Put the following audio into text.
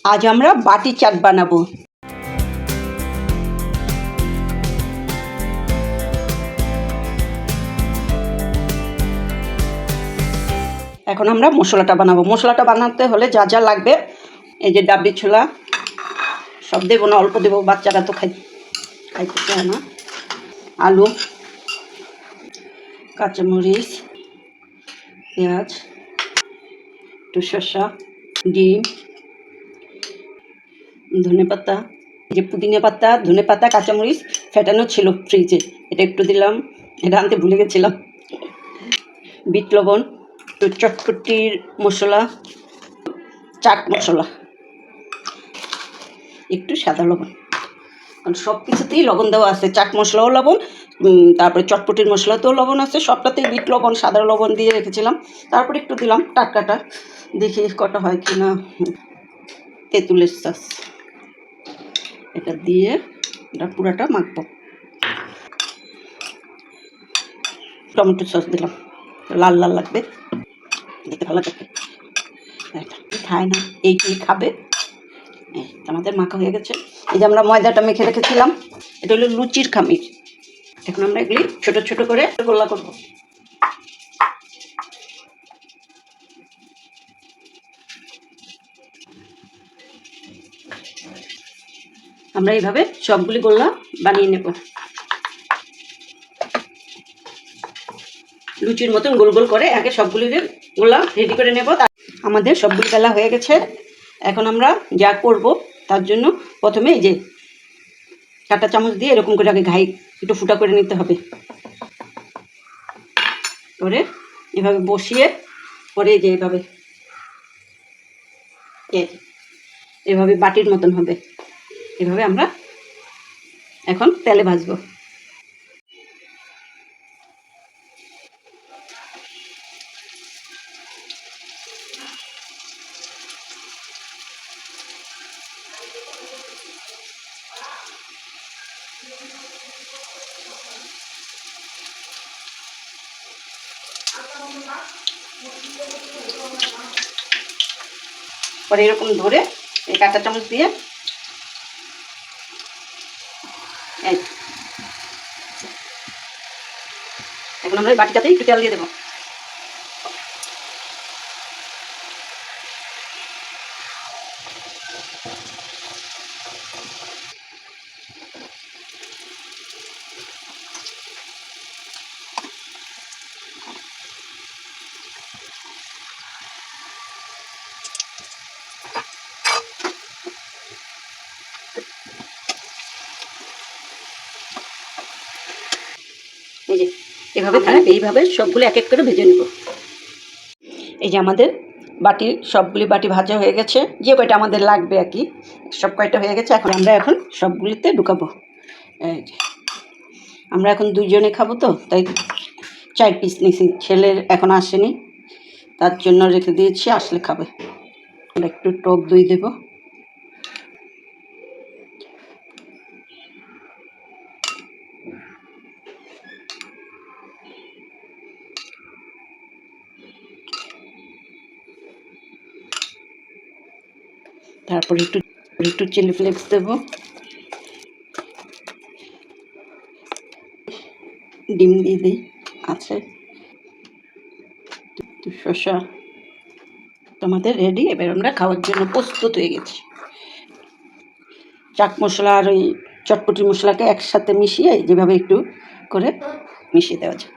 আজ আমরা বাটি চাট বানাবো। এখন আমরা মশলাটা বানাবো। মশলাটা বানাতে হলে যা যা লাগবে, এই যে ডাবলি ছোলা, সব দেবো না, অল্প দেবো, বাচ্চারা তো খাইতে চায় না। আলু, কাঁচামরিচ, পেঁয়াজ, একটু শসা, ডিম, ধনেপাতা, যে পুদিনা পাতা, ধনেপাতা, কাঁচামরিচ ফেটানো ছিল ফ্রিজে, এটা একটু দিলাম, এটা আনতে ভুলে গেছিলাম। বিট লবণ, একটু চটপটির মশলা, চাট মশলা, একটু সাদা লবণ। কারণ সব কিছুতেই লবণ দেওয়া আছে, চাট মশলাও লবণ, তারপরে চটপটির মশলাতেও লবণ আছে, সবটাতেই বিট লবণ, সাদা লবণ দিয়ে রেখেছিলাম। তারপরে একটু দিলাম টাটকাটা, দেখি কটা হয় কি না। তেঁতুলের সস, এটা দিয়ে এটা পুরাটা মাখবো। টমেটো সস দিলাম, লাল লাল লাগবে, দেখতে ভালো লাগবে। খায় না, এইটাই খাবে। আমাদের মাখা হয়ে গেছে। এই যে আমরা ময়দাটা মেখে রেখেছিলাম, এটা হলো লুচির খামির। এখন আমরা এগুলি ছোট ছোট করে গোল্লা করব। আমরা এইভাবে সবগুলি গোল্লা বানিয়ে নেব, লুচির মতন গোল গোল করে আগে সবগুলি গোল্লা রেডি করে নেব। আমাদের সবগুলি বেলা হয়ে গেছে। এখন আমরা যা করব তার জন্য প্রথমে এই যে কাঁটা চামচ দিয়ে এরকম করে আগে ঘাই একটু ফুটা করে নিতে হবে, করে এভাবে বসিয়ে পরে যে এভাবে বাটির মতন হবে। এভাবে আমরা এখন তেলে ভাজবো। পরে এরকম ধরে এই কাঁটা চামচ দিয়ে এখন আমরা এই বাটিটাতে একটু তেল দিয়ে দেবো। এই যে এভাবে এইভাবে সবগুলো এক এক করে ভেজে নেব। এই যে আমাদের সবগুলি বাটি ভাজা হয়ে গেছে, যে কয়টা আমাদের লাগবে আর কি, সব কয়টা হয়ে গেছে। এখন আমরা সবগুলিতে ঢুকাবো। এই যে আমরা এখন দুজনে খাবো তো, তাই 4 পিস নিয়েছি। ছেলের এখন আসেনি, তার জন্য রেখে দিয়েছি, আসলে খাবে। একটু টক দই দেব, তারপরে একটু চিলি ফ্লেক্স দেব, ডিম দিয়ে দিই আছে, শসা। আমাদের রেডি, এবার আমরা খাওয়ার জন্য প্রস্তুত হয়ে গেছি। চাট মশলা আর ওই চটপটি মশলাকে একসাথে মিশিয়ে যেভাবে একটু করে মিশিয়ে দেওয়া যায়।